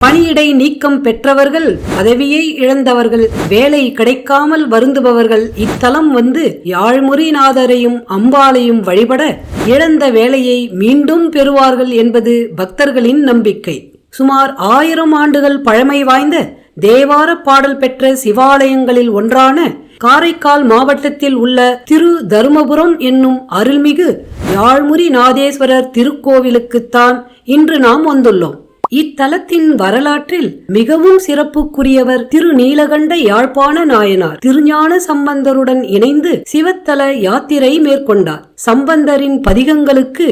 பணியிடை நீக்கம் பெற்றவர்கள், பதவியை இழந்தவர்கள், வேலை கிடைக்காமல் வருந்துபவர்கள் இத்தலம் வந்து யாழ்முறிநாதரையும் அம்பாளையும் வழிபட இழந்த வேலையை மீண்டும் பெறுவார்கள் என்பது பக்தர்களின் நம்பிக்கை. சுமார் 1000 ஆண்டுகள் பழமை வாய்ந்த தேவார பாடல் பெற்ற சிவாலயங்களில் ஒன்றான காரைக்கால் மாவட்டத்தில் உள்ள திரு தருமபுரம் என்னும் அருள்மிகு யாழ்முறிநாதேஸ்வரர் திருக்கோவிலுக்குத்தான் இன்று நாம் வந்துள்ளோம். இத்தலத்தின் வரலாற்றில் மிகவும் சிறப்புக்குரியவர் திருநீலகண்ட யாழ்ப்பாண நாயனார். திருஞான சம்பந்தருடன் இணைந்து சிவத்தல யாத்திரை மேற்கொண்டார். சம்பந்தரின் பதிகங்களுக்கு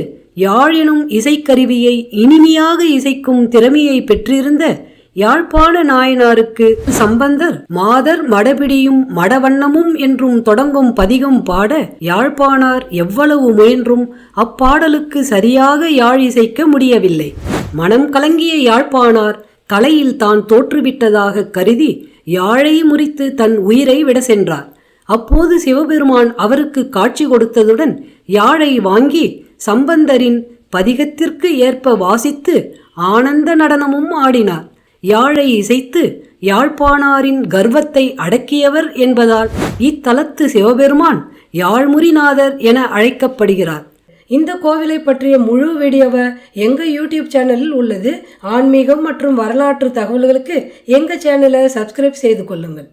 யாழெனும் இசைக்கருவியை இனிமையாக இசைக்கும் திறமையை பெற்றிருந்த யாழ்ப்பாண நாயனாருக்கு சம்பந்தர் மாதர் மடபிடியும் மடவண்ணமும் என்றும் தொடங்கும் பதிகம் பாட யாழ்ப்பாணார் எவ்வளவு முயன்றும் அப்பாடலுக்கு சரியாக யாழ் இசைக்க முடியவில்லை. மனம் கலங்கிய யாழ்ப்பாணார் கலையில் தான் தோற்றுவிட்டதாக கருதி யாழை முறித்து தன் உயிரை விட சென்றார். அப்போது சிவபெருமான் அவருக்கு காட்சி கொடுத்ததுடன் யாழை வாங்கி சம்பந்தரின் பதிகத்திற்கு ஏற்ப வாசித்து ஆனந்த நடனமும் ஆடினார். யாழை இசைத்து யாழ்ப்பாணாரின் கர்வத்தை அடக்கியவர் என்பதால் இத்தலத்து சிவபெருமான் யாழ்முறிநாதர் என அழைக்கப்படுகிறார். இந்த கோவிலை பற்றிய முழு வீடியோவை எங்கள் யூடியூப் சேனலில் உள்ளது. ஆன்மீகம் மற்றும் வரலாற்று தகவல்களுக்கு எங்கள் சேனலை சப்ஸ்கிரைப் செய்து கொள்ளுங்கள்.